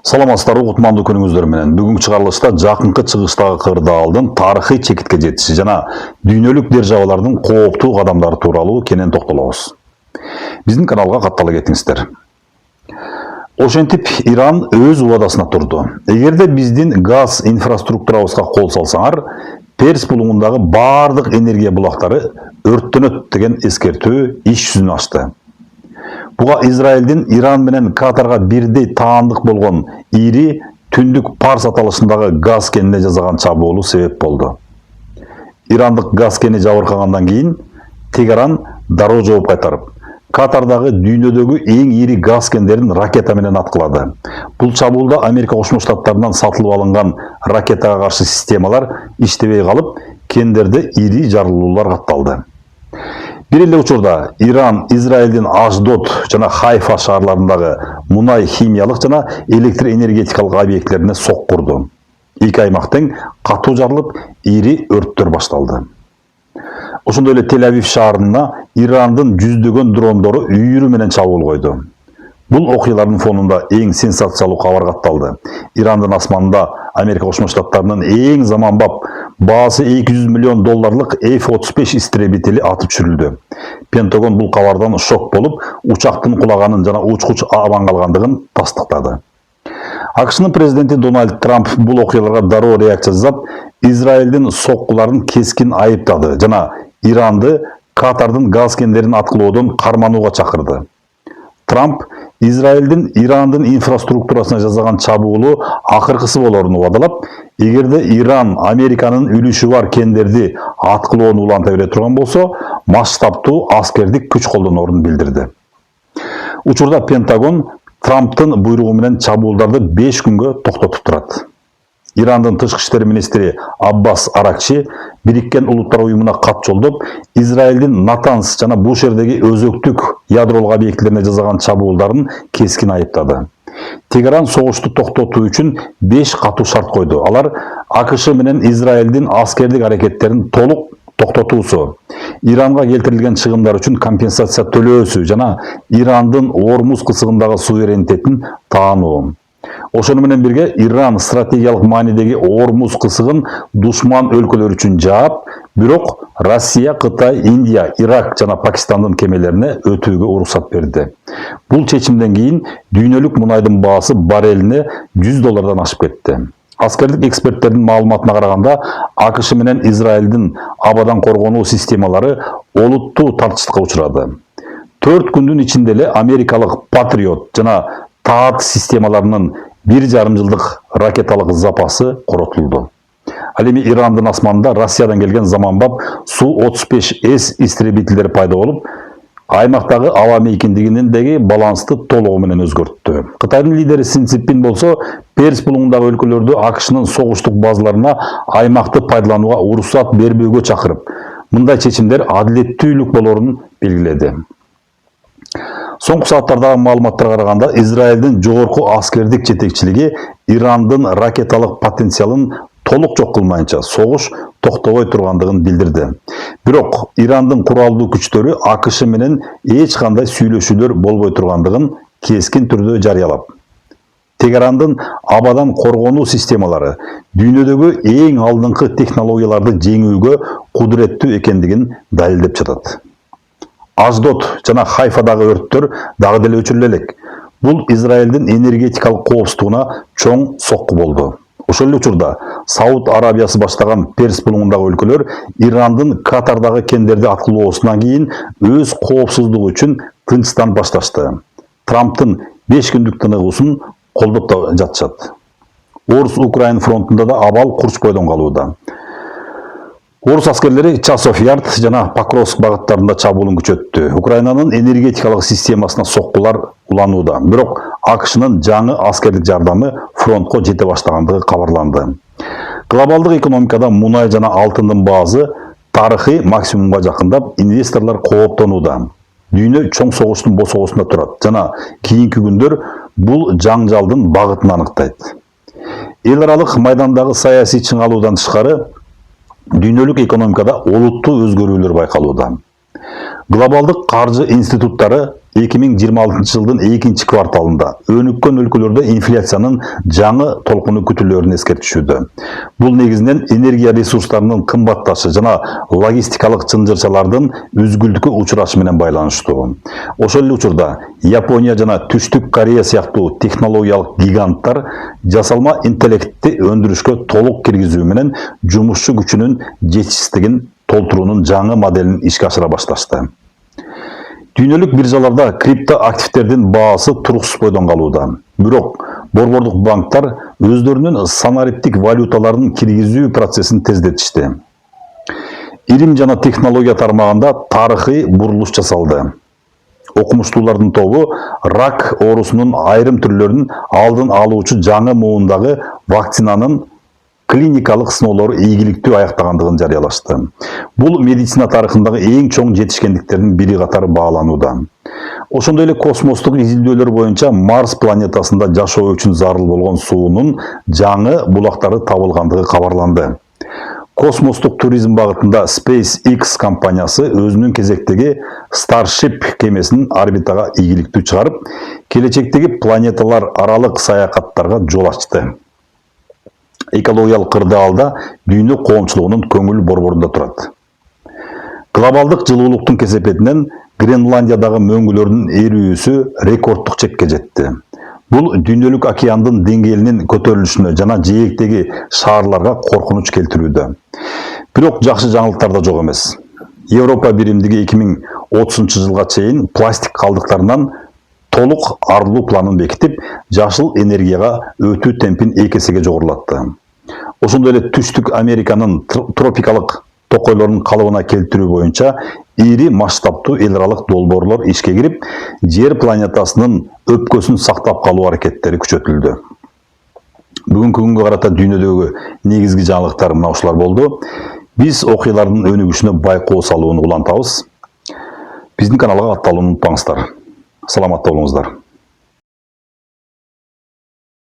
Саламатсыздар, кутмандуу күнүңүздөр менен. Бүгүнкү чыгарылышта жакынкы чыгыштагы кырдаалдын тарыхый чекитке жетиши жана дүйнөлүк державалардын кооптуу кадамдары тууралуу кенен токтолобуз. Биздин каналга каттала кетиңиздер. Ошентип Иран өз убадасына турду. Эгерде биздин газ инфраструктурабызга кол салсаңар, Перс булуңундагы бардык энергия булактары өрттөнөт деген эскертүү иш жүзүнө ачты. Буга Израилдин Иран менен Катарга бирдей таандык болгон ири түндүк Парс аталышындагы газ кенине жасаган чабуулу себеп болду. Ирандык газ кени жабыркагандан кийин Тегеран дароо жооп кайтарып, Катардагы дүйнөдөгү эң ири газ кендерин ракета менен аткылады. Бул чабуулда Америка Кошмо Штаттарынан сатылып алынган ракетага каршы системалар иштебей калып, кендерде ири жарылуулар катталды. Бир эле учурда Иран Израилдин Аждот жана Хайфа шаарларындагы мунай, химиялык жана электр энергетикалык объектлерине сок курду. Эки аймак тең катуу жарылып, ири өрттөр башталды. Ошондой эле Тель-Авив шаарына Ирандын жүздөгөн дрондору үйүрү менен чабуул койду. Бул окуялардын фонунда эң сенсациялуу кабар катталды. Ирандын асманында Америка Кошмо Штаттарынын эң заманбап баасы $200 миллион F-35 истребители атып түшүрүлдү. Пентагон бул кабардан шок болуп, учактын кулаганын жана учкуч аман калгандыгын тастыктады. АКШнын президенти Дональд Трамп бул окуяларга дароо реакция жасап, Израилдин соккуларын кескин айыптады жана Иранды Катардын газ кендерин аткылоодон карманууга чакырды. Трамп Израилдин Ирандын инфраструктурасына жасаган чабуулу акыркысы болорун убадалап, эгерде Иран Американын үлүшү бар кендерди аткылоону уланта бере турган болсо, масштабтуу аскердик күч колдонорун билдирди. Учурда Пентагон Трамптын буйругу менен чабуулдарды 5 күнгө токтотуп турат. Ирандын тышкы иштер министри Аббас Аракчи Бириккен Улуттар уюмуна кат жолдоп, Израилдин Натанс жана Бушердеги өзөктүк ядролук объектлерине жасаган чабуулдарын кескин айыптады. Тегеран согушту токтотуу үчүн 5 катуу шарт койду. Алар АКШ менен Израилдин аскердик аракеттерин толук токтотуусу, Иранга келтирилген чыгымдар үчүн компенсация төлөөсү жана Ирандын Ормуз кысыгындагы суверенитетин таануу. Ошону менен бирге Иран стратегиялык маанидеги Ормуз кысыгын душман өлкөлөр үчүн жаап, бирок Россия, Кытай, Индия, Ирак жана Пакистандын кемелерине өтүүгө уруксат берди. Бул чечимден кийин дүйнөлүк мунайдын баасы баррелине $100 ашып кетти. Аскердик эксперттердин маалыматына караганда, АКШ менен Израилдин абадан коргонуу системалары олуттуу тартыштыкка учурады. 4 күндүн ичинде эле америкалык Патриот жана ТААД системаларынын 1,5 жылдык ракеталык запасы коротулду. Ал эми Ирандын асманында Россиядан келген заманбап Су-35С истребительдери пайда болуп, аймактагы аба мейкиндигиндеги балансты толугу менен өзгөрттү. Кытайдын лидери Си Цзиньпин болсо, Перс булуңундагы өлкөлөрдү АКШнын согуштук базаларына аймакты пайдаланууга уруксат бербөөгө чакырып, мындай чечимдер адилеттүүлүк болорун белгиледи. Соңку сааттардагы маалыматтарга караганда, Израилдин жогорку аскердик жетекчилиги Ирандын ракеталык потенциалын толук жок кылмайынча согуш токтобой тургандыгын билдирди. Бирок Ирандын куралдуу күчтөрү АКШ менен эч кандай сүйлөшүүлөр болбой тургандыгын кескин түрдө жарыялап, Тегерандын абадан коргонуу системалары дүйнөдөгү эң алдыңкы технологияларды жеңүүгө кудуреттүү экендигин далилдеп жатат. Аждот жана Хайфадагы өрттөр дагы деле өчүрүлө элек. Бул Израилдин энергетикалык коопсуздугуна чоң сокку болду. Ошол эле учурда Сауд Арабиясы баштаган Перс булуңундагы өлкөлөр Ирандын Катардагы кендерди аткылоосунан кийин өз коопсуздугу үчүн тынчтан башташты. Трамптын 5 күндүк тыныгуусун колдоп да жатышат. Орус-Украин фронтунда да абал курч бойдон калууда. Орус аскерлери Часов Ярд жана Покровск багыттарында чабуулун күчөттү. Украинанын энергетикалык системасына соккулар уланууда. Бирок АКШнын жаңы аскерлик жардамы фронтко жете баштагандыгы кабарланды. Глобалдык экономикада мунай жана алтындын баасы тарыхый максимумга жакындап, инвесторлор кооптонууда. Дүйнө чоң согуштун босогосунда турат жана кийинки күндөр бул жаңжалдын багытын аныктайт. Эл аралык майдандагы саясий чыңалуудан тышкары, дүйнөлүк экономикада олуттуу өзгөрүүлөр байкалууда. Глобалдык каржы институттары 2026 жылдын 2 кварталында өнүккөн өлкөлөрдө инфляциянын жаңы толкуну күтүлөөрүн эскертишүүдө. Бул негизинен энергия ресурстарынын кымбатташы жана логистикалык чынжырчалардын үзгүлтүккө учурашы менен байланыштуу. Ошол эле учурда Япония жана Түштүк Корея сыяктуу технологиялык гиганттар жасалма интеллектти өндүрүшкө толук киргизүү менен жумушчу күчүнүн жетишсиздигин толтуруунун жаңы моделин ишке ашыра башташты. Дүйнөлүк биржаларда крипто активтердин баасы туруксуз бойдон калууда. Бирок борбордук банктар өздөрүнүн санариптик валюталарын киргизүү процессин тездетишти. Илим жана технология тармагында тарыхый бурулуш жасалды. Окумуштуулардын тобу рак оорусунун айрым түрлөрүн алдын алуучу жаңы муундагы вакцинанын клиникалык сыноолору ийгиликтүү аяктагандыгын жарыялашты. Бул медицина тарыхындагы эң чоң жетишкендиктердин бири катары бааланууда. Ошондой эле космостук изилдөөлөр боюнча Марс планетасында жашоо үчүн зарыл болгон суунун жаңы булактары табылгандыгы кабарланды. Космостук туризм багытында SpaceX компаниясы өзүнүн кезектеги Starship кемесин орбитага ийгиликтүү чыгарып, келечектеги планеталар аралык саякаттарга жол ачты. Экологиялык кырдаалда дүйнө коомчулугунун көңүл борборунда турат. Глобалдык жылуулуктун кесепетинен Гренландиядагы мөңгүлөрдүн эрүүсү рекордтук чекке жетти. Бул дүйнөлүк океандын деңгээлинин көтөрүлүшүнө жана жээктеги шаарларга коркунуч келтирүүдө. Бирок жакшы жаңылыктар да жок эмес. Европа биримдиги 2030 жылга чейин пластик калдыктарынан толук арылуу планын бекитип, жашыл энергияга өтүү темпин 2 эсеге жогорулатты. Ошондой эле Түштүк Американын тропикалык токойлорун калыбына келтирүү боюнча ири масштабтуу эл аралык долбоорлор ишке кирип, жер планетасынын өпкөсүн сактап калуу аракеттери күчөтүлдү. Бүгүнкү күнгө карата дүйнөдөгү негизги жаңылыктар мына ушулар болду. Биз окуялардын өнүгүшүнө байкоо салууну улантабыз. Биздин каналга катталууну унутпаңыздар. Саламатта болуңуздар.